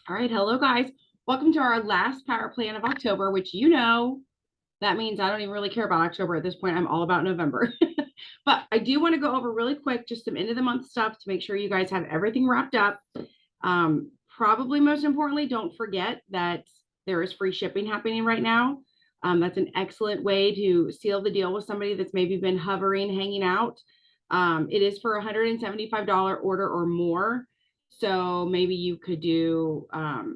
All right, hello guys. Welcome to our last power plan of October, which that means I don't even really care about October at this point. I'm all about November. But I do want to go over really quick just some end of the month stuff to make sure you guys have everything wrapped up. Probably most importantly, don't forget that there is free shipping happening right now. That's an excellent way to seal the deal with somebody that's maybe been hovering, hanging out. It is for $175 order or more. So maybe you could do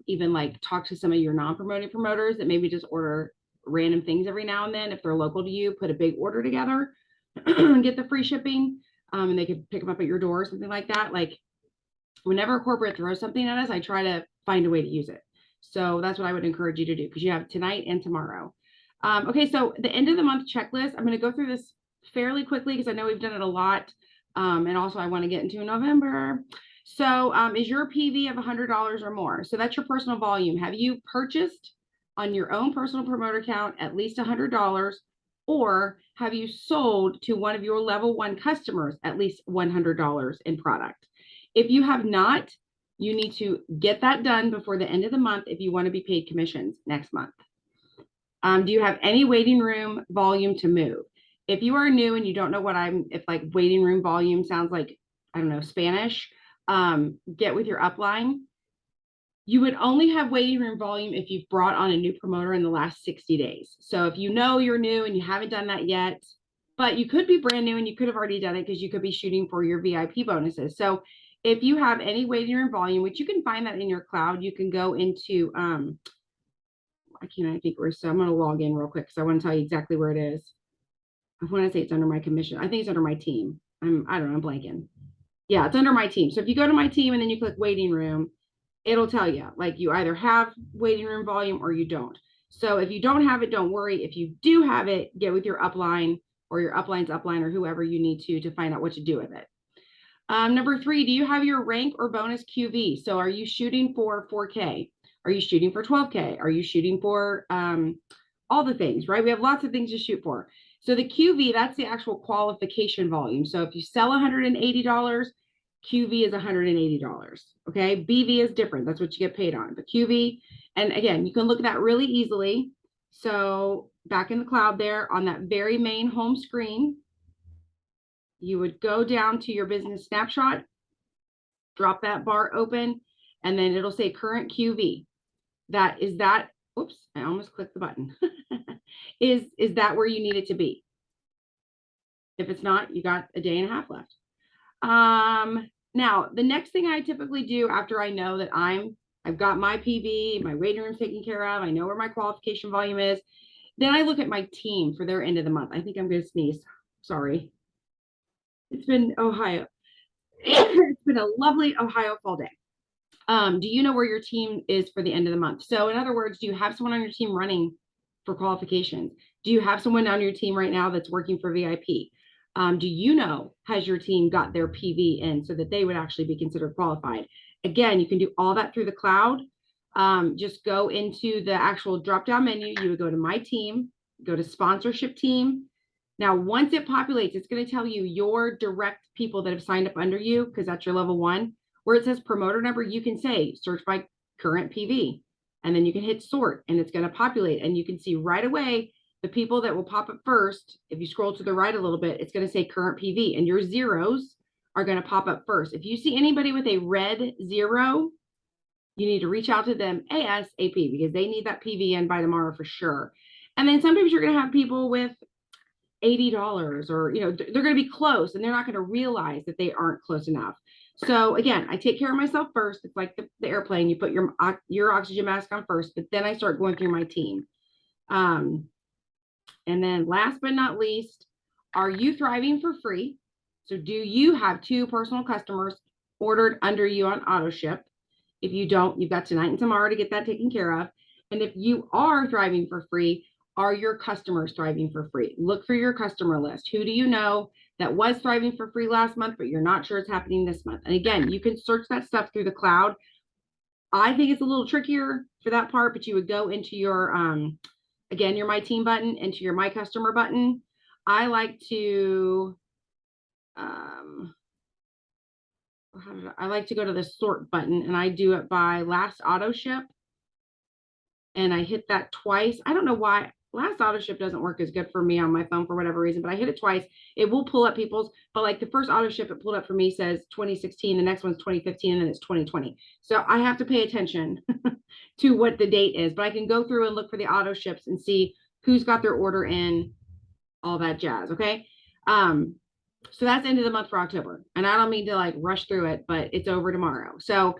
even like talk to some of your non-promoting promoters that maybe just order random things every now and then. If they're local to you, put a big order together and get the free shipping. And they could pick them up at your door or something like that. Like whenever a corporate throws something at us, I try to find a way to use it. So that's what I would encourage you to do because you have tonight and tomorrow. Okay, so the end of the month checklist, I'm going to go through this fairly quickly because I know we've done it a lot. And also I want to get into November. So is your PV of $100 or more? So that's your personal volume. Have you purchased on your own personal promoter account at least $100, or have you sold to one of your level one customers at least $100 in product? If you have not, you need to get that done before the end of the month if you want to be paid commissions next month. Do you have any waiting room volume to move? If you are new and you don't know if like waiting room volume sounds like, I don't know, Spanish, get with your upline. You would only have waiting room volume if you've brought on a new promoter in the last 60 days. So if you know you're new and you haven't done that yet, but you could be brand new and you could have already done it because you could be shooting for your VIP bonuses. So if you have any waiting room volume, which you can find that in your cloud, you can go into, I can't even think where, so I'm going to log in real quick because I want to tell you exactly where it is. I want to say it's under my commission. I think it's under my team. I don't know, I'm blanking. Yeah, it's under my team. So if you go to my team and then you click waiting room, it'll tell you like you either have waiting room volume or you don't. So if you don't have it, don't worry. If you do have it, get with your upline or your upline's upline or whoever you need to find out what to do with it. Number 3, do you have your rank or bonus QV? So are you shooting for 4K? Are you shooting for 12K? Are you shooting for all the things, right? We have lots of things to shoot for. So the QV, that's the actual qualification volume. So if you sell $180, QV is $180. Okay. BV is different. That's what you get paid on. But QV, and again, you can look at that really easily. So back in the cloud there on that very main home screen, you would go down to your business snapshot, drop that bar open, and then it'll say current QV. Oops, I almost clicked the button. Is that where you need it to be? If it's not, you got a day and a half left. Now the next thing I typically do after I know that I've got my PV, my waiting room's taken care of, I know where my qualification volume is, then I look at my team for their end of the month. I think I'm going to sneeze. Sorry. It's been Ohio. It's been a lovely Ohio fall day. Do you know where your team is for the end of the month? So in other words, do you have someone on your team running for qualifications? Do you have someone on your team right now that's working for VIP? Do you know, has your team got their PV in so that they would actually be considered qualified? Again, you can do all that through the cloud. Just go into the actual drop-down menu. You would go to my team, go to sponsorship team. Now, once it populates, it's going to tell you your direct people that have signed up under you because that's your level 1. Where it says promoter number, you can say search by current PV, and then you can hit sort and it's going to populate, and you can see right away the people that will pop up first. If you scroll to the right a little bit, it's going to say current PV, and your zeros are going to pop up first. If you see anybody with a red 0, you need to reach out to them ASAP because they need that PV in by tomorrow for sure. And then sometimes you're going to have people with $80 or, they're going to be close and they're not going to realize that they aren't close enough. So again, I take care of myself first. It's like the airplane. You put your oxygen mask on first, but then I start going through my team. And then last but not least, are you thriving for free? So do you have 2 personal customers ordered under you on auto ship? If you don't, you've got tonight and tomorrow to get that taken care of. And if you are thriving for free, are your customers thriving for free? Look for your customer list. Who do you know that was thriving for free last month, but you're not sure it's happening this month? And again, you can search that stuff through the cloud. I think it's a little trickier for that part, but you would go into your, again, your My Team button, into your My Customer button. I like to, I like to go to the sort button, and I do it by last auto ship, and I hit that twice. I don't know why last auto ship doesn't work as good for me on my phone for whatever reason, but I hit it twice. It will pull up people's, but like the first auto ship it pulled up for me says 2016, the next one's 2015, and then it's 2020. So I have to pay attention to what the date is, but I can go through and look for the auto ships and see who's got their order in, all that jazz. Okay. So that's end of the month for October. And I don't mean to like rush through it, but it's over tomorrow. So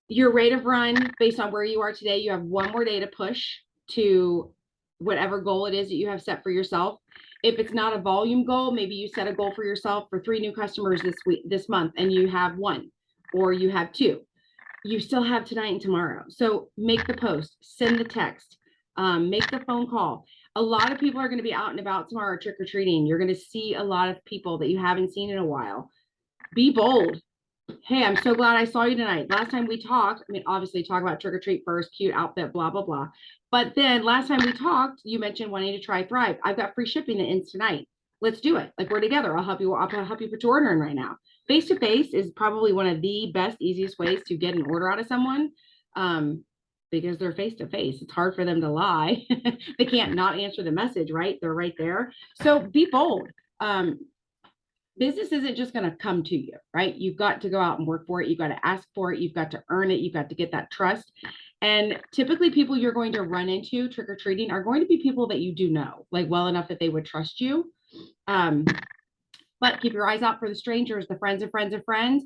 your rate of run based on where you are today, you have one more day to push to whatever goal it is that you have set for yourself. If it's not a volume goal, maybe you set a goal for yourself for 3 new customers this month, and you have 1 or you have 2. You still have tonight and tomorrow. So make the post, send the text, make the phone call. A lot of people are going to be out and about tomorrow trick-or-treating. You're going to see a lot of people that you haven't seen in a while. Be bold. Hey, I'm so glad I saw you tonight. Last time we talked, I mean, obviously talk about trick-or-treat first, cute outfit, blah, blah, blah. But then last time we talked, you mentioned wanting to try Thrive. I've got free shipping that ends tonight. Let's do it. Like, we're together. I'll help you put your order in right now. Face-to-face is probably one of the best, easiest ways to get an order out of someone. Because they're face-to-face. It's hard for them to lie. They can't not answer the message, right? They're right there. So be bold. Business isn't just going to come to you, right? You've got to go out and work for it. You've got to ask for it. You've got to earn it. You've got to get that trust. And typically people you're going to run into trick-or-treating are going to be people that you do know, like well enough that they would trust you. But keep your eyes out for the strangers, the friends of friends of friends.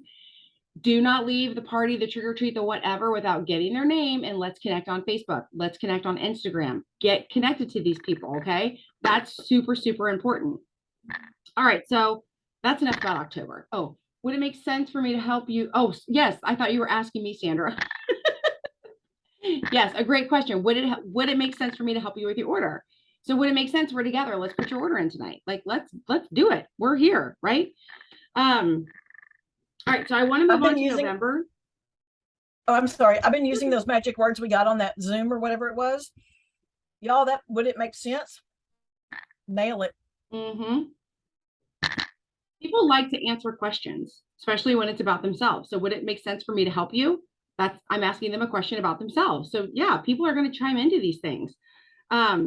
Do not leave the party, the trick or treat, the whatever without getting their name, and let's connect on Facebook. Let's connect on Instagram. Get connected to these people, okay? That's super, super important. All right, so that's enough about October. Oh, would it make sense for me to help you? Oh, yes, I thought you were asking me, Sandra. Yes, a great question. Would it make sense for me to help you with your order? So would it make sense? We're together. Let's put your order in tonight. Like, let's do it. We're here, right? All right, so I want to move on to November. Oh, I'm sorry. I've been using those magic words we got on that Zoom or whatever it was. Y'all, that would it make sense? Nail it. People like to answer questions, especially when it's about themselves. So would it make sense for me to help you? I'm asking them a question about themselves. So yeah, people are going to chime into these things. I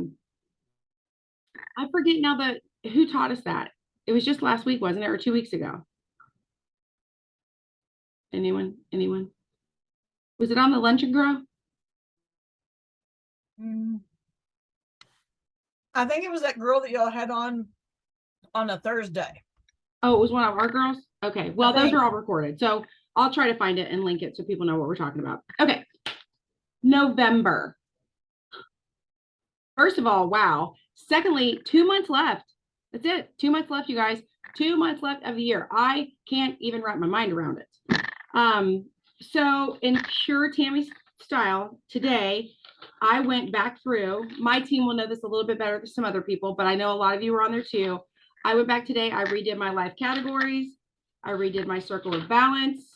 forget now who taught us that. It was just last week, wasn't it? Or 2 weeks ago? Anyone? Was it on the Lunch and Grow? I think it was that girl that y'all had on a Thursday. Oh, it was one of our girls? Okay. Well, those are all recorded. So I'll try to find it and link it so people know what we're talking about. Okay. November. First of all, wow. Secondly, 2 months left. That's it. 2 months left, you guys. 2 months left of the year. I can't even wrap my mind around it. So in pure Tammy style, today, I went back through. My team will know this a little bit better than some other people, but I know a lot of you were on there too. I went back today. I redid my life categories. I redid my circle of balance.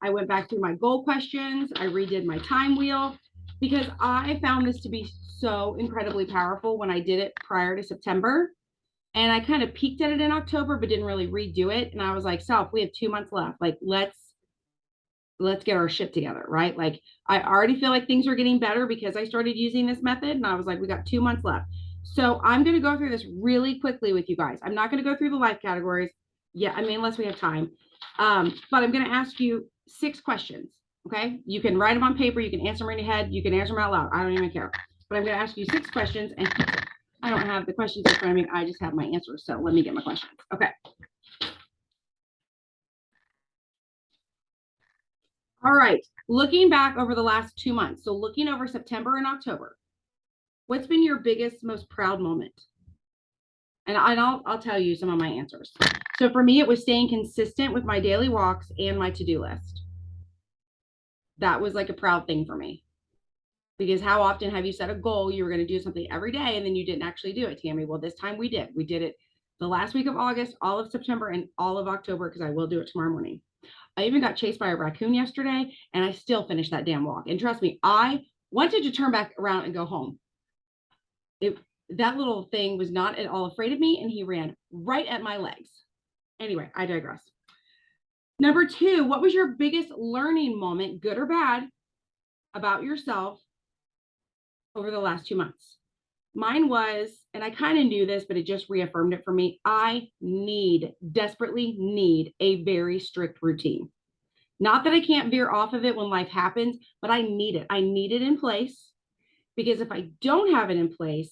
I went back through my goal questions. I redid my time wheel because I found this to be so incredibly powerful when I did it prior to September. And I kind of peeked at it in October, but didn't really redo it. And I was like, Self, we have 2 months left. Like, let's get our shit together, right? Like, I already feel like things are getting better because I started using this method, and I was like, we got 2 months left. So I'm going to go through this really quickly with you guys. I'm not going to go through the life categories. Yeah, I mean, unless we have time. But I'm going to ask you 6 questions. Okay. You can write them on paper. You can answer them in your head. You can answer them out loud. I don't even care. But I'm going to ask you 6 questions, and I don't have the questions in front of me. I just have my answers. So let me get my questions. Okay. All right. Looking back over the last 2 months. So looking over September and October, what's been your biggest, most proud moment? And I'll tell you some of my answers. So for me, it was staying consistent with my daily walks and my to-do list. That was like a proud thing for me. Because how often have you set a goal, you were going to do something every day, and then you didn't actually do it, Tammy? Well, this time we did. We did it the last week of August, all of September, and all of October, because I will do it tomorrow morning. I even got chased by a raccoon yesterday, and I still finished that damn walk. And trust me, I wanted to turn back around and go home. That little thing was not at all afraid of me, and he ran right at my legs. Anyway, I digress. Number 2, what was your biggest learning moment, good or bad, about yourself over the last 2 months? Mine was, and I kind of knew this, but it just reaffirmed it for me. I desperately need a very strict routine. Not that I can't veer off of it when life happens, but I need it. I need it in place, because if I don't have it in place,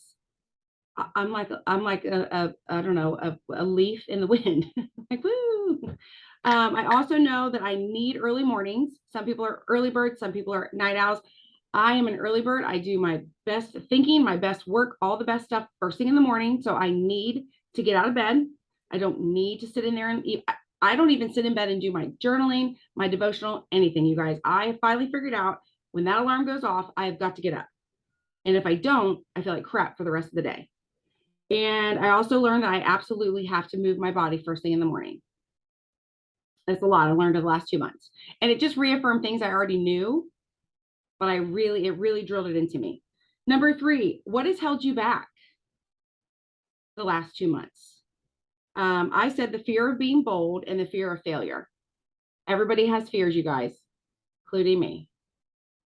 I'm like I don't know, a leaf in the wind. Like, woo. I also know that I need early mornings. Some people are early birds, some people are night owls. I am an early bird. I do my best thinking, my best work, all the best stuff first thing in the morning. So I need to get out of bed. I don't need to sit in there and eat. I don't even sit in bed and do my journaling, my devotional, anything, you guys. I finally figured out when that alarm goes off, I've got to get up. And if I don't, I feel like crap for the rest of the day. And I also learned that I absolutely have to move my body first thing in the morning. That's a lot I learned in the last 2 months. And it just reaffirmed things I already knew, but it really drilled it into me. Number 3, what has held you back the last 2 months? I said the fear of being bold and the fear of failure. Everybody has fears, you guys, including me.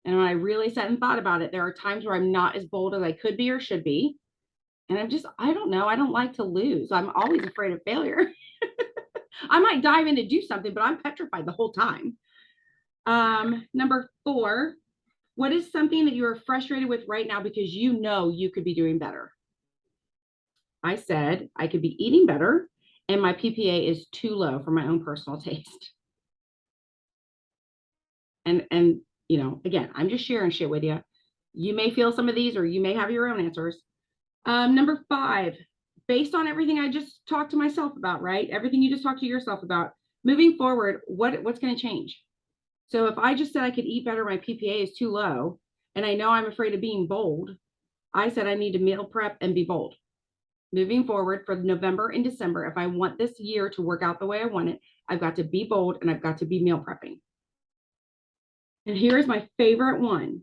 And when I really sat and thought about it, there are times where I'm not as bold as I could be or should be. And I don't know. I don't like to lose. I'm always afraid of failure. I might dive in to do something, but I'm petrified the whole time. Number 4, what is something that you are frustrated with right now because you know you could be doing better? I said I could be eating better, and my PPA is too low for my own personal taste. And you know, again, I'm just sharing shit with you. You may feel some of these, or you may have your own answers. Number 5, based on everything I just talked to myself about, right? Everything you just talked to yourself about, moving forward, what's going to change? So if I just said I could eat better, my PPA is too low, and I know I'm afraid of being bold, I said I need to meal prep and be bold. Moving forward for November and December, if I want this year to work out the way I want it, I've got to be bold and I've got to be meal prepping. And here's my favorite one.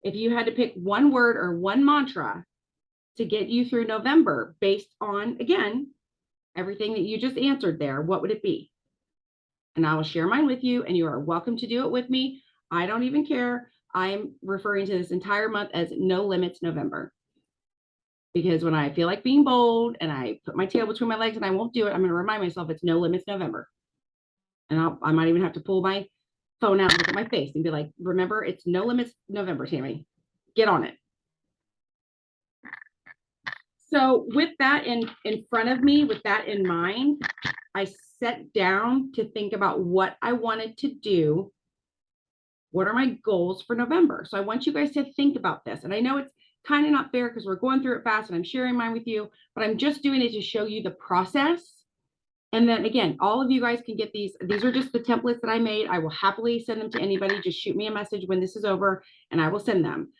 If you had to pick one word or one mantra to get you through November based on, again, everything that you just answered there, what would it be? And I will share mine with you, and you are welcome to do it with me. I don't even care. I'm referring to this entire month as No Limits November. Because when I feel like being bold and I put my tail between my legs and I won't do it, I'm going to remind myself it's No Limits November. And I might even have to pull my phone out and look at my face and be like, remember, it's No Limits November, Tammy. Get on it. So with that in front of me, with that in mind, I sat down to think about what I wanted to do. What are my goals for November? So I want you guys to think about this. And I know it's kind of not fair because we're going through it fast and I'm sharing mine with you, but I'm just doing it to show you the process. And then again, all of you guys can get these. These are just the templates that I made. I will happily send them to anybody. Just shoot me a message when this is over and I will send them.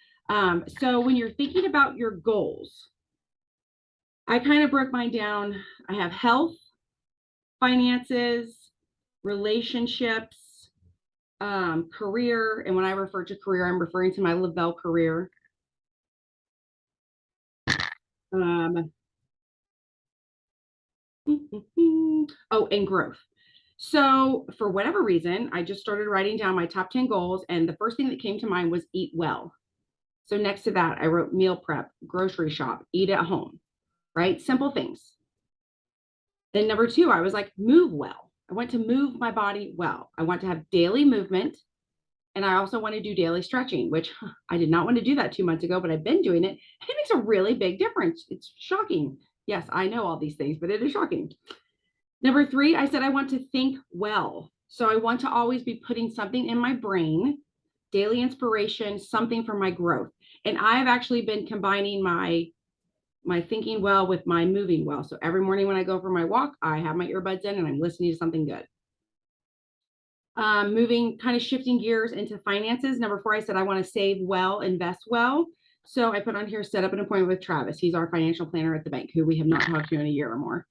So when you're thinking about your goals, I kind of broke mine down. I have health, finances, relationships, career. And when I refer to career, I'm referring to my Lavelle career. Oh, and growth. So for whatever reason, I just started writing down my top 10 goals. And the first thing that came to mind was eat well. So next to that, I wrote meal prep, grocery shop, eat at home, right? Simple things. Then number 2, I was like, move well. I want to move my body well. I want to have daily movement. And I also want to do daily stretching, which I did not want to do that 2 months ago, but I've been doing it. And it makes a really big difference. It's shocking. Yes, I know all these things, but it is shocking. Number 3, I said I want to think well. So I want to always be putting something in my brain, daily inspiration, something for my growth. And I've actually been combining my thinking well with my moving well. So every morning when I go for my walk, I have my earbuds in and I'm listening to something good. Moving, kind of shifting gears into finances. Number 4, I said I want to save well, invest well. So I put on here, set up an appointment with Travis. He's our financial planner at the bank, who we have not talked to in a year or more.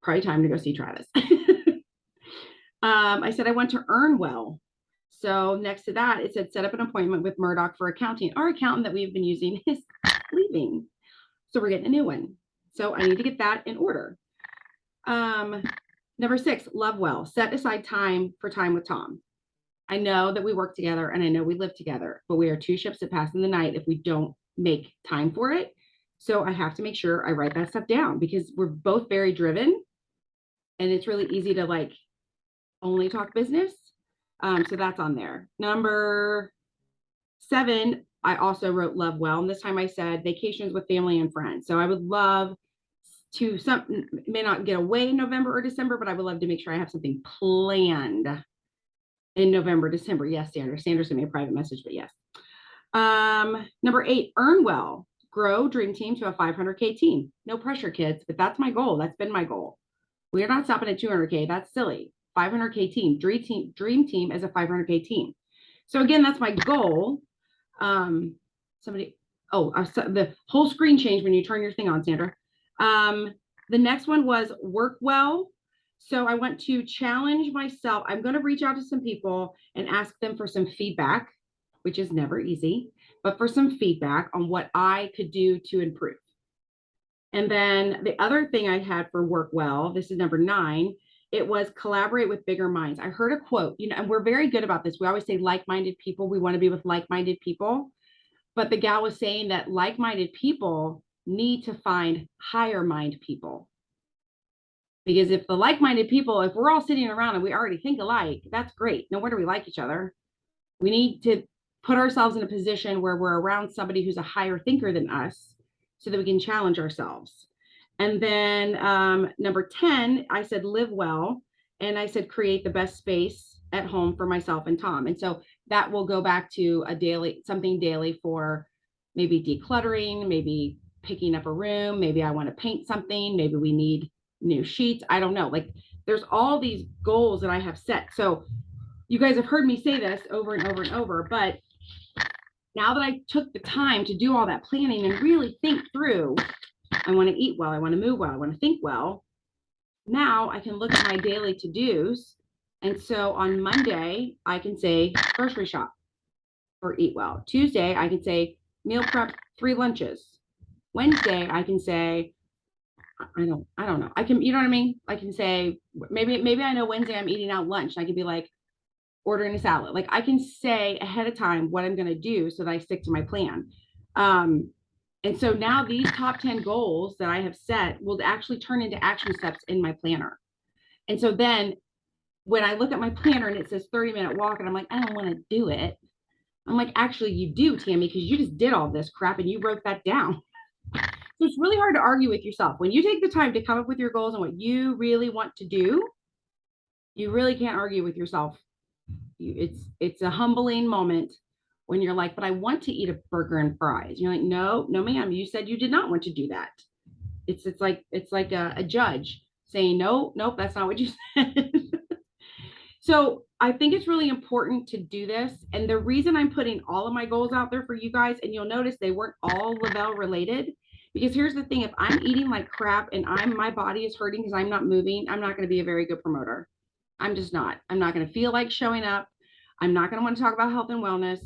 Probably time to go see Travis. I said I want to earn well. So next to that, it said set up an appointment with Murdoch for accounting. Our accountant that we've been using is leaving. So we're getting a new one. So I need to get that in order. Number 6, love well. Set aside time for time with Tom. I know that we work together and I know we live together, but we are two ships that pass in the night if we don't make time for it. So I have to make sure I write that stuff down because we're both very driven and it's really easy to like only talk business. So that's on there. Number 7, I also wrote love well. And this time I said vacations with family and friends. So I would love to may not get away in November or December, but I would love to make sure I have something planned in November, December. Yes, Sandra. Sandra sent me a private message, but yes. Number 8, earn well. Grow Dream Team to a 500K team. No pressure, kids, but that's my goal. That's been my goal. We're not stopping at 200K. That's silly. 500K team. Dream Team as a 500K team. So again, that's my goal. The whole screen changed when you turn your thing on, Sandra. The next one was work well. So I want to challenge myself. I'm going to reach out to some people and ask them for some feedback, which is never easy, but for some feedback on what I could do to improve. And then the other thing I had for work well, this is number 9, it was collaborate with bigger minds. I heard a quote, and we're very good about this. We always say like-minded people. We want to be with like-minded people. But the gal was saying that like-minded people need to find higher mind people. Because if the like-minded people, if we're all sitting around and we already think alike, that's great. No wonder we like each other. We need to put ourselves in a position where we're around somebody who's a higher thinker than us so that we can challenge ourselves. And then number 10, I said live well. And I said create the best space at home for myself and Tom. And so that will go back to something daily for maybe decluttering, maybe picking up a room. Maybe I want to paint something. Maybe we need new sheets. I don't know. Like there's all these goals that I have set. So you guys have heard me say this over and over and over, but now that I took the time to do all that planning and really think through, I want to eat well, I want to move well, I want to think well. Now I can look at my daily to-dos. And so on Monday, I can say grocery shop or eat well. Tuesday, I can say meal prep 3 lunches. Wednesday, I can say, I don't know. I can, you know what I mean? I can say, maybe I know Wednesday I'm eating out lunch. And I can be like, ordering a salad. Like I can say ahead of time what I'm going to do so that I stick to my plan. And so now these top 10 goals that I have set will actually turn into action steps in my planner. And so then when I look at my planner and it says 30-minute walk and I'm like, I don't want to do it. I'm like, actually you do, Tammy, because you just did all this crap and you wrote that down. So it's really hard to argue with yourself. When you take the time to come up with your goals and what you really want to do, you really can't argue with yourself. It's a humbling moment when you're like, but I want to eat a burger and fries. You're like, no, ma'am, you said you did not want to do that. It's like a judge saying, nope, that's not what you said. So I think it's really important to do this. And the reason I'm putting all of my goals out there for you guys, and you'll notice they weren't all Lavelle related, because here's the thing, if I'm eating like crap and my body is hurting because I'm not moving, I'm not going to be a very good promoter. I'm just not. I'm not going to feel like showing up. I'm not going to want to talk about health and wellness,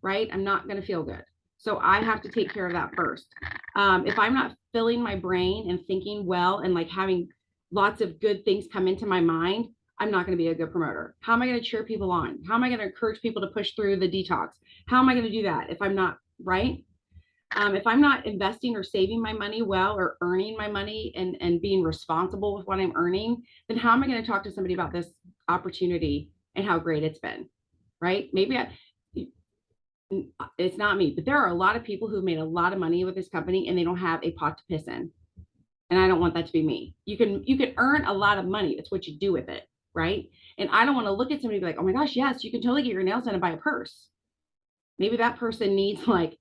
right? I'm not going to feel good. So I have to take care of that first. If I'm not filling my brain and thinking well and like having lots of good things come into my mind, I'm not going to be a good promoter. How am I going to cheer people on? How am I going to encourage people to push through the detox? How am I going to do that if I'm not right? If I'm not investing or saving my money well or earning my money and being responsible with what I'm earning, then how am I going to talk to somebody about this opportunity and how great it's been, right? Maybe it's not me, but there are a lot of people who've made a lot of money with this company and they don't have a pot to piss in. And I don't want that to be me. You can earn a lot of money. It's what you do with it, right? And I don't want to look at somebody and be like, oh my gosh, yes, you can totally get your nails done and buy a purse. Maybe that person needs like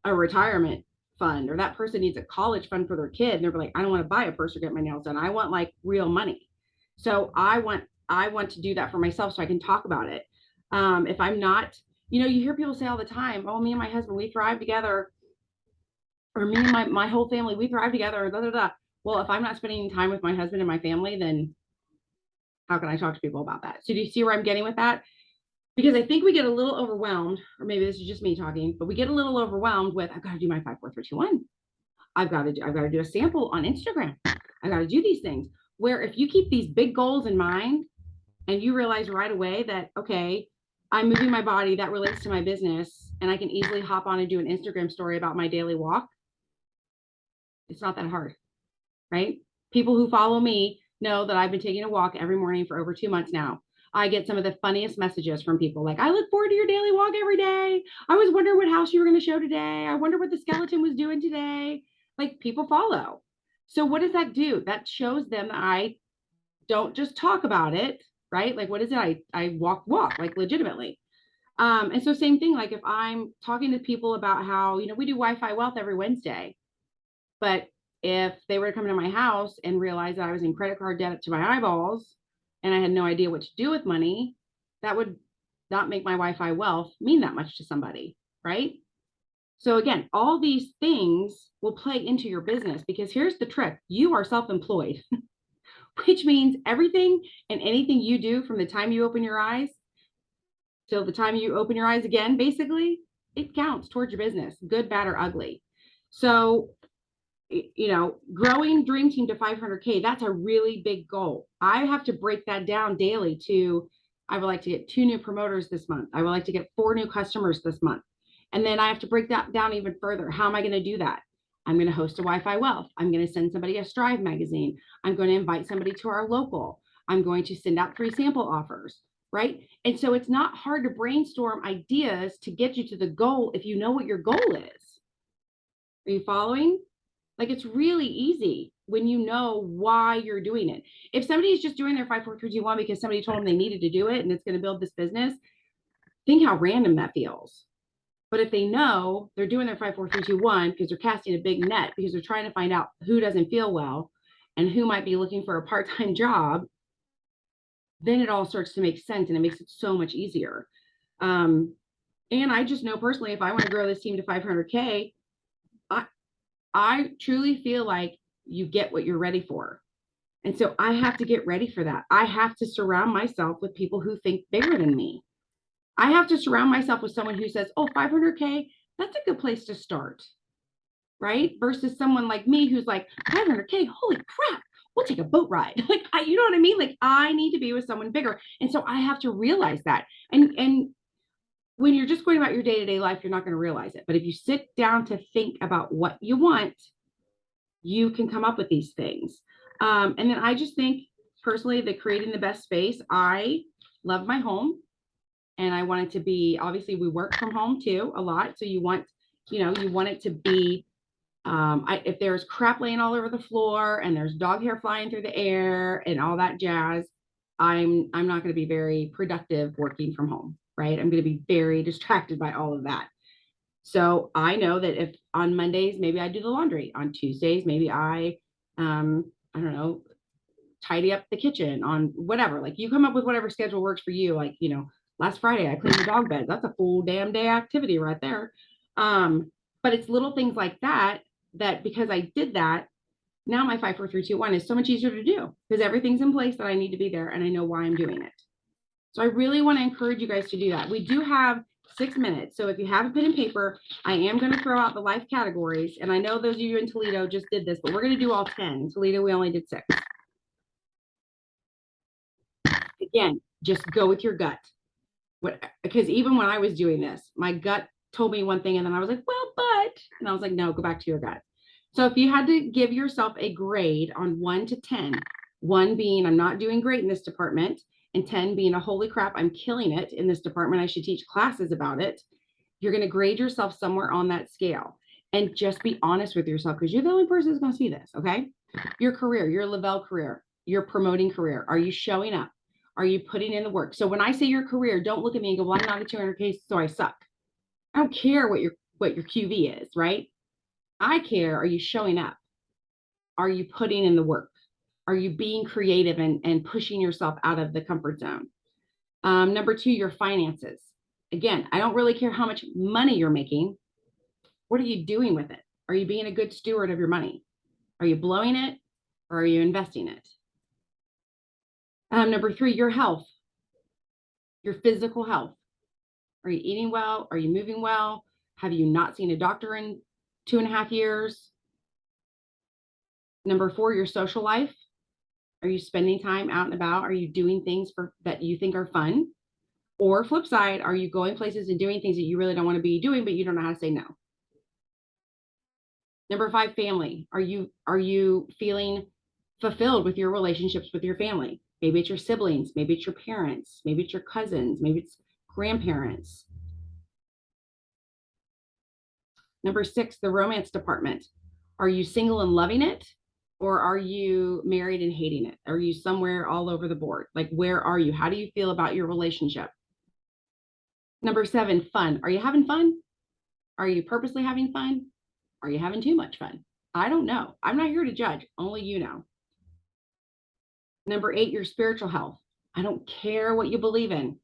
a retirement fund, or that person needs a college fund for their kid. And they're like, I don't want to buy a purse or get my nails done. I want like real money. So I want to do that for myself so I can talk about it. If I'm not, you hear people say all the time, oh, me and my husband, we thrive together. Or me and my whole family, we thrive together. Or blah, blah, blah. Well, if I'm not spending time with my husband and my family, then how can I talk to people about that? So do you see where I'm getting with that? Because I think we get a little overwhelmed, or maybe this is just me talking, but we get a little overwhelmed with, I've got to do my 5, 4, 3, 2, 1. I've got to do a sample on Instagram. I got to do these things. where if you keep these big goals in mind and you realize right away that, okay, I'm moving my body that relates to my business and I can easily hop on and do an Instagram story about my daily walk. It's not that hard, right? People who follow me know that I've been taking a walk every morning for over 2 months now. I get some of the funniest messages from people like, I look forward to your daily walk every day. I was wondering what house you were going to show today. I wonder what the skeleton was doing today. Like, people follow. So what does that do? That shows them that I don't just talk about it, right? Like, what is it? I walk, like legitimately. And so same thing, like if I'm talking to people about how, we do Wi-Fi wealth every Wednesday, but if they were to come to my house and realize that I was in credit card debt to my eyeballs and I had no idea what to do with money, that would not make my Wi-Fi wealth mean that much to somebody, right? So again, all these things will play into your business, because here's the trick. You are self-employed, which means everything and anything you do from the time you open your eyes till the time you open your eyes again, basically, it counts towards your business, good, bad, or ugly. So, growing Dream Team to 500K, that's a really big goal. I have to break that down daily to, I would like to get 2 new promoters this month. I would like to get 4 new customers this month. And then I have to break that down even further. How am I going to do that? I'm going to host a Wi-Fi Wealth. I'm going to send somebody a Strive magazine. I'm going to invite somebody to our local. I'm going to send out 3 sample offers, right? And so it's not hard to brainstorm ideas to get you to the goal if you know what your goal is. Are you following? Like, it's really easy when you know why you're doing it. If somebody is just doing their 5, 4, 3, 2, 1 because somebody told them they needed to do it and it's going to build this business, think how random that feels. But if they know they're doing their 5, 4, 3, 2, 1 because they're casting a big net, because they're trying to find out who doesn't feel well and who might be looking for a part-time job, then it all starts to make sense and it makes it so much easier. And I just know personally, if I want to grow this team to 500K, I truly feel like you get what you're ready for. And so I have to get ready for that. I have to surround myself with people who think bigger than me. I have to surround myself with someone who says, oh, 500K, that's a good place to start, right? Versus someone like me who's like, 500K, holy crap, we'll take a boat ride. Like, you know what I mean? Like, I need to be with someone bigger. And so I have to realize that. And when you're just going about your day-to-day life, you're not going to realize it. But if you sit down to think about what you want, you can come up with these things. And then I just think personally that creating the best space, I love my home. And I want it to be, obviously we work from home too a lot. So you want it to be, if there's crap laying all over the floor and there's dog hair flying through the air and all that jazz, I'm not going to be very productive working from home, right? I'm going to be very distracted by all of that. So I know that if on Mondays, maybe I do the laundry. On Tuesdays, maybe I don't know, tidy up the kitchen. On whatever, like you come up with whatever schedule works for you. Like, last Friday I cleaned the dog bed. That's a full damn day activity right there. But it's little things like that, that because I did that, now my 5, 4, 3, 2, 1 is so much easier to do because everything's in place that I need to be there and I know why I'm doing it. So I really want to encourage you guys to do that. We do have 6 minutes. So if you have a pen and paper, I am going to throw out the life categories. And I know those of you in Toledo just did this, but we're going to do all 10. In Toledo, we only did 6. Again, just go with your gut. Because even when I was doing this, my gut told me one thing and then I was like, well, and I was like, no, go back to your gut. So if you had to give yourself a grade on 1 to 10, 1 being I'm not doing great in this department, and 10 being a holy crap, I'm killing it in this department, I should teach classes about it, you're going to grade yourself somewhere on that scale. And just be honest with yourself, because you're the only person who's going to see this, okay? Your career, your Lavelle career, your promoting career, are you showing up? Are you putting in the work? So when I say your career, don't look at me and go, well, I'm not a 200K, so I suck. I don't care what your QV is, right? I care, are you showing up? Are you putting in the work? Are you being creative and pushing yourself out of the comfort zone? Number 2, your finances. Again, I don't really care how much money you're making. What are you doing with it? Are you being a good steward of your money? Are you blowing it or are you investing it? Number 3, your health, your physical health. Are you eating well? Are you moving well? Have you not seen a doctor in 2.5 years? Number 4, your social life. Are you spending time out and about? Are you doing things that you think are fun? Or flip side, are you going places and doing things that you really don't want to be doing, but you don't know how to say no? Number 5, family. Are you feeling fulfilled with your relationships with your family? Maybe it's your siblings, maybe it's your parents, maybe it's your cousins, maybe it's grandparents. Number 6, the romance department. Are you single and loving it? Or are you married and hating it? Are you somewhere all over the board? Like, where are you? How do you feel about your relationship? Number 7, fun. Are you having fun? Are you purposely having fun? Are you having too much fun? I don't know. I'm not here to judge. Only you know. Number 8, your spiritual health. I don't care what you believe in.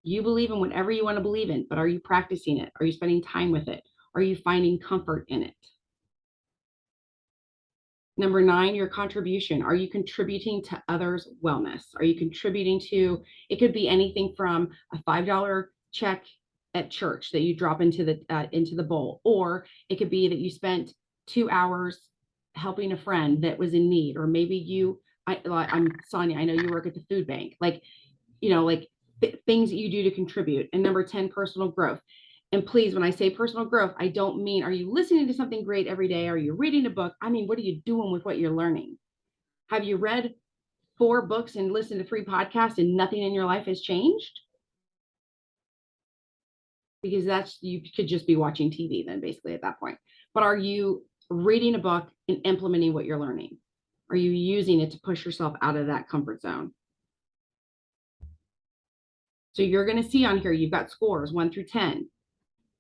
You believe in whatever you want to believe in, but are you practicing it? Are you spending time with it? Are you finding comfort in it? Number 9, your contribution. Are you contributing to others' wellness? Are you contributing to, it could be anything from a $5 check at church that you drop into the bowl, or it could be that you spent 2 hours helping a friend that was in need, or maybe I'm Sonia, I know you work at the food bank, like, like things that you do to contribute. And number 10, personal growth. And please, when I say personal growth, I don't mean, are you listening to something great every day? Are you reading a book? I mean, what are you doing with what you're learning? Have you read 4 books and listened to 3 podcasts and nothing in your life has changed? Because you could just be watching TV then basically at that point. But are you reading a book and implementing what you're learning? Are you using it to push yourself out of that comfort zone? So you're going to see on here, you've got scores 1 through 10.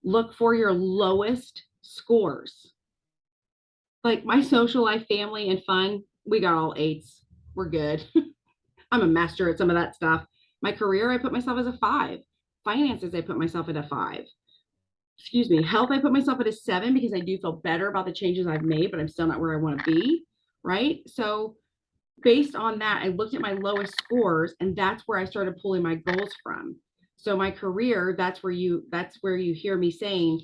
Look for your lowest scores. Like my social life, family, and fun, we got all 8s. We're good. I'm a master at some of that stuff. My career, I put myself as a 5. Finances, I put myself at a 5. Excuse me. Health, I put myself at a 7 because I do feel better about the changes I've made, but I'm still not where I want to be. Right. So based on that, I looked at my lowest scores, and that's where I started pulling my goals from. So my career, that's where you hear me saying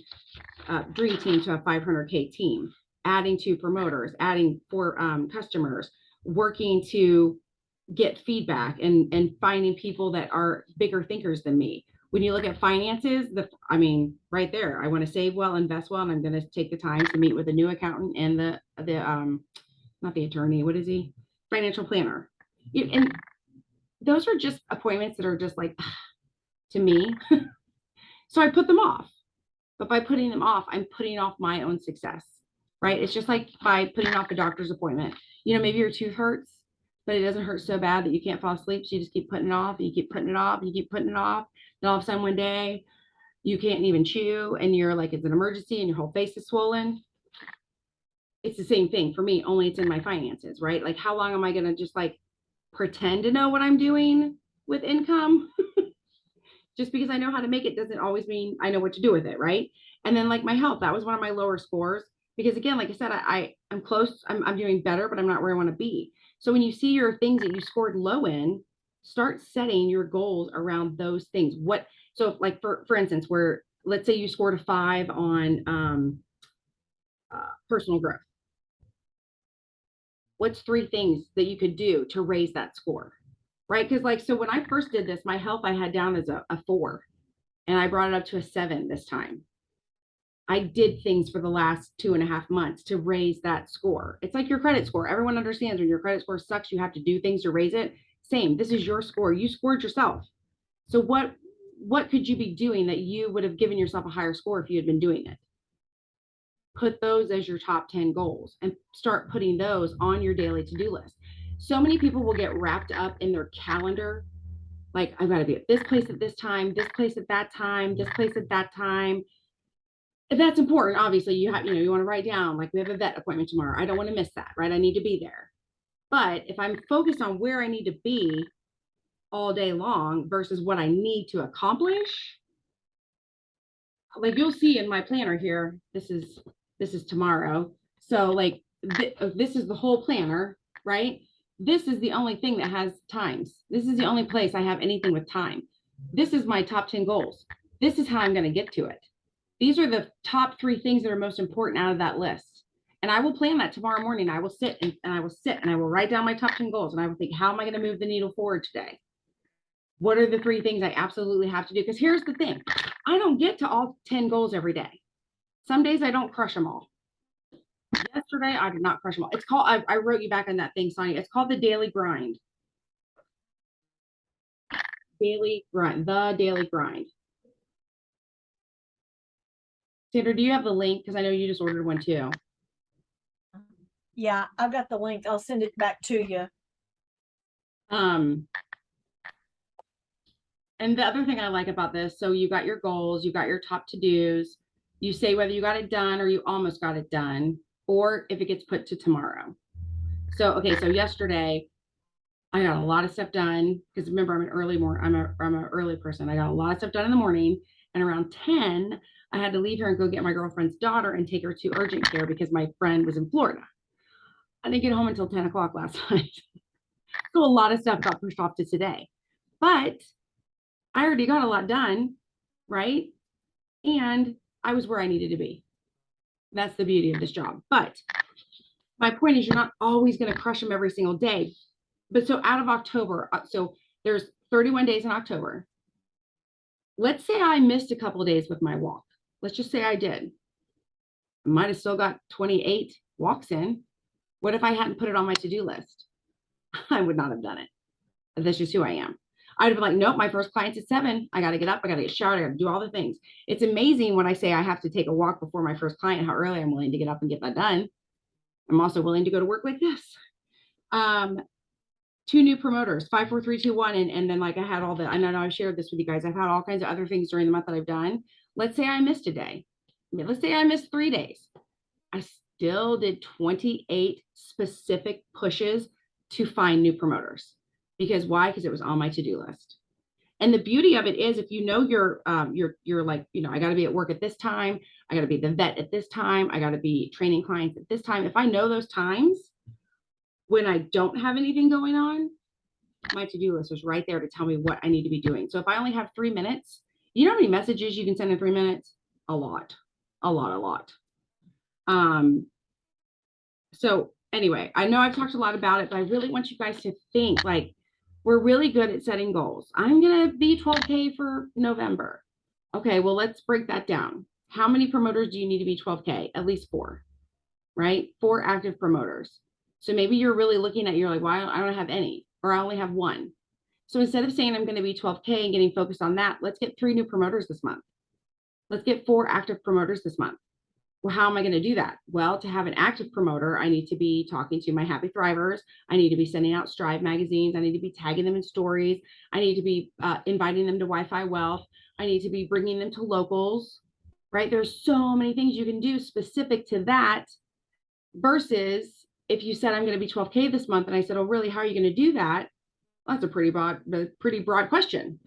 dream team to a 500K team, adding 2 promoters, adding 4 customers, working to get feedback and finding people that are bigger thinkers than me. When you look at finances, right there, I want to save well, invest well, and I'm going to take the time to meet with a new accountant and the not the attorney, what is he? Financial planner. And those are just appointments that are just like, to me. So I put them off. But by putting them off, I'm putting off my own success, right? It's just like by putting off a doctor's appointment. Maybe your tooth hurts, but it doesn't hurt so bad that you can't fall asleep. So you just keep putting it off, and you keep putting it off, and you keep putting it off. Then all of a sudden one day you can't even chew, and you're like, it's an emergency, and your whole face is swollen. It's the same thing for me, only it's in my finances, right? Like, how long am I going to just like pretend to know what I'm doing with income? Just because I know how to make it doesn't always mean I know what to do with it, right? And then like my health, that was one of my lower scores because again, like I said, I'm close, I'm doing better, but I'm not where I want to be. So when you see your things that you scored low in, start setting your goals around those things. So like for instance, where let's say you scored a 5 on personal growth. What's 3 things that you could do to raise that score? Right? Because like, so when I first did this, my health I had down as a 4, and I brought it up to a 7 this time. I did things for the last 2.5 months to raise that score. It's like your credit score. Everyone understands when your credit score sucks, you have to do things to raise it. Same. This is your score. You scored yourself. So what could you be doing that you would have given yourself a higher score if you had been doing it? Put those as your top 10 goals and start putting those on your daily to-do list. So many people will get wrapped up in their calendar. Like, I've got to be at this place at this time, this place at that time, this place at that time. And that's important. Obviously, you want to write down, like, we have a vet appointment tomorrow. I don't want to miss that, right? I need to be there. But if I'm focused on where I need to be all day long versus what I need to accomplish, like you'll see in my planner here, this is tomorrow. So like this is the whole planner, right? This is the only thing that has times. This is the only place I have anything with time. This is my top 10 goals. This is how I'm going to get to it. These are the top 3 things that are most important out of that list. And I will plan that tomorrow morning. I will sit and I will write down my top 10 goals and I will think, how am I going to move the needle forward today? What are the 3 things I absolutely have to do? Because here's the thing, I don't get to all 10 goals every day. Some days I don't crush them all. Yesterday, I did not crush them all. It's called, I wrote you back on that thing, Sonia. It's called the daily grind. Daily grind, the daily grind. Sandra, do you have the link? Because I know you just ordered one too. Yeah, I've got the link. I'll send it back to you. And the other thing I like about this, so you got your goals, you got your top to-dos, you say whether you got it done or you almost got it done, or if it gets put to tomorrow. So, okay, so yesterday I got a lot of stuff done because remember I'm an early person. I got a lot of stuff done in the morning, and around 10, I had to leave here and go get my girlfriend's daughter and take her to urgent care because my friend was in Florida. I didn't get home until 10 o'clock last night. So a lot of stuff got pushed off to today, but I already got a lot done, right? And I was where I needed to be. That's the beauty of this job. But my point is, you're not always going to crush them every single day. But so out of October, so there's 31 days in October. Let's say I missed a couple of days with my walk. Let's just say I did. I might have still got 28 walks in. What if I hadn't put it on my to-do list? I would not have done it. That's just who I am. I'd have been like, nope, my first client's at 7. I got to get up. I got to get showered. I got to do all the things. It's amazing when I say I have to take a walk before my first client, how early I'm willing to get up and get that done. I'm also willing to go to work like this. 2 new promoters, 5, 4, 3, 2, 1. And then like I had all the, I know I've shared this with you guys. I've had all kinds of other things during the month that I've done. Let's say I missed a day. Let's say I missed 3 days. I still did 28 specific pushes to find new promoters. Because why? Because it was on my to-do list. And the beauty of it is, if you know you're like, you know, I got to be at work at this time. I got to be the vet at this time. I got to be training clients at this time. If I know those times when I don't have anything going on, my to-do list is right there to tell me what I need to be doing. So if I only have 3 minutes, you know how many messages you can send in 3 minutes? A lot. So anyway, I know I've talked a lot about it, but I really want you guys to think like, we're really good at setting goals. I'm going to be 12K for November. Okay, well, let's break that down. How many promoters do you need to be 12K? At least 4, right? 4 active promoters. So maybe you're really looking at, you're like, well, I don't have any, or I only have 1. So instead of saying I'm going to be 12K and getting focused on that, let's get 3 new promoters this month. Let's get 4 active promoters this month. Well, how am I going to do that? Well, to have an active promoter, I need to be talking to my happy thrivers. I need to be sending out Strive magazines. I need to be tagging them in stories. I need to be inviting them to Wi-Fi Wealth. I need to be bringing them to locals, right? There's so many things you can do specific to that versus if you said, I'm going to be 12K this month. And I said, oh, really, how are you going to do that? Well, that's a pretty broad question,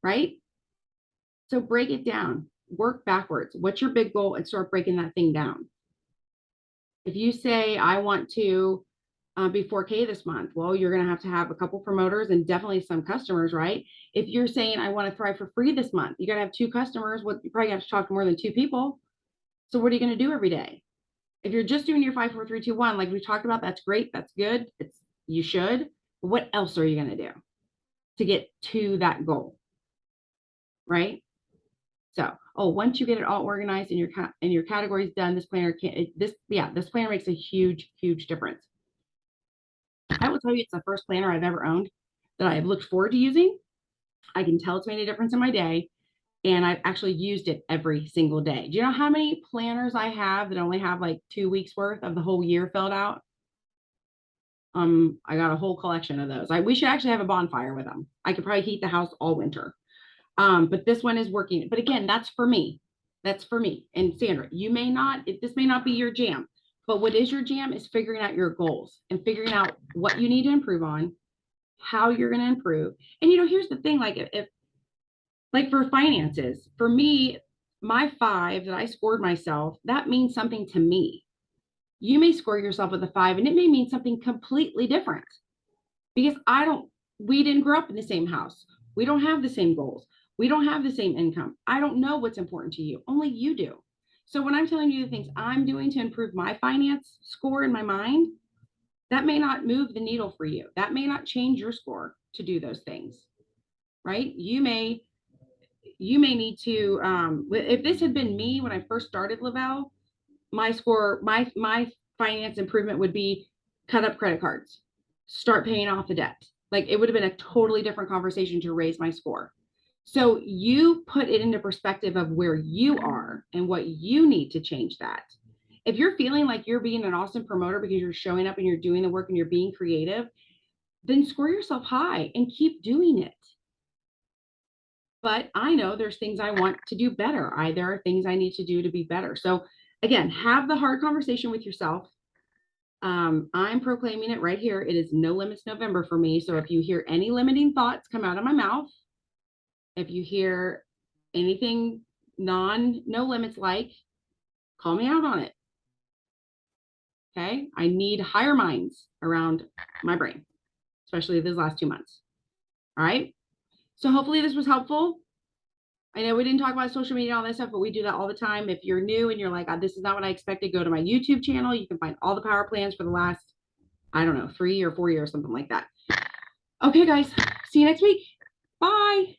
right? So break it down. Work backwards. What's your big goal and start breaking that thing down. If you say, I want to be 4K this month, well, you're going to have a couple promoters and definitely some customers, right? If you're saying, I want to thrive for free this month, you got to have 2 customers. Well, you probably have to talk to more than 2 people. So what are you going to do every day? If you're just doing your 5, 4, 3, 2, 1, like we talked about, that's great. That's good. You should. But what else are you going to do to get to that goal? Right? So, once you get it all organized and your categories done, this planner this planner makes a huge difference. I will tell you, it's the first planner I've ever owned that I have looked forward to using. I can tell it's made a difference in my day, and I've actually used it every single day. Do you know how many planners I have that only have like 2 weeks worth of the whole year filled out? I got a whole collection of those. We should actually have a bonfire with them. I could probably heat the house all winter. But this one is working. But again, that's for me. That's for me. And Sandra, this may not be your jam, but what is your jam is figuring out your goals and figuring out what you need to improve on, how you're going to improve. And here's the thing, like if like for finances, for me, my 5 that I scored myself, that means something to me. You may score yourself with a 5 and it may mean something completely different because we didn't grow up in the same house. We don't have the same goals. We don't have the same income. I don't know what's important to you. Only you do. So when I'm telling you the things I'm doing to improve my finance score in my mind, that may not move the needle for you. That may not change your score to do those things, right? You may need to, if this had been me when I first started Lavelle, my score, my finance improvement would be cut up credit cards, start paying off the debt. Like it would have been a totally different conversation to raise my score. So you put it into perspective of where you are and what you need to change that. If you're feeling like you're being an awesome promoter because you're showing up and you're doing the work and you're being creative, then score yourself high and keep doing it. But I know there's things I want to do better. There are things I need to do to be better. So again, have the hard conversation with yourself. I'm proclaiming it right here. It is no limits November for me. So if you hear any limiting thoughts come out of my mouth, if you hear anything no limits like, call me out on it. Okay. I need higher minds around my brain, especially these last 2 months. All right. So hopefully this was helpful. I know we didn't talk about social media and all that stuff, but we do that all the time. If you're new and you're like, this is not what I expected, go to my YouTube channel. You can find all the power plans for the last, I don't know, 3 or 4 years, something like that. Okay, guys, see you next week. Bye.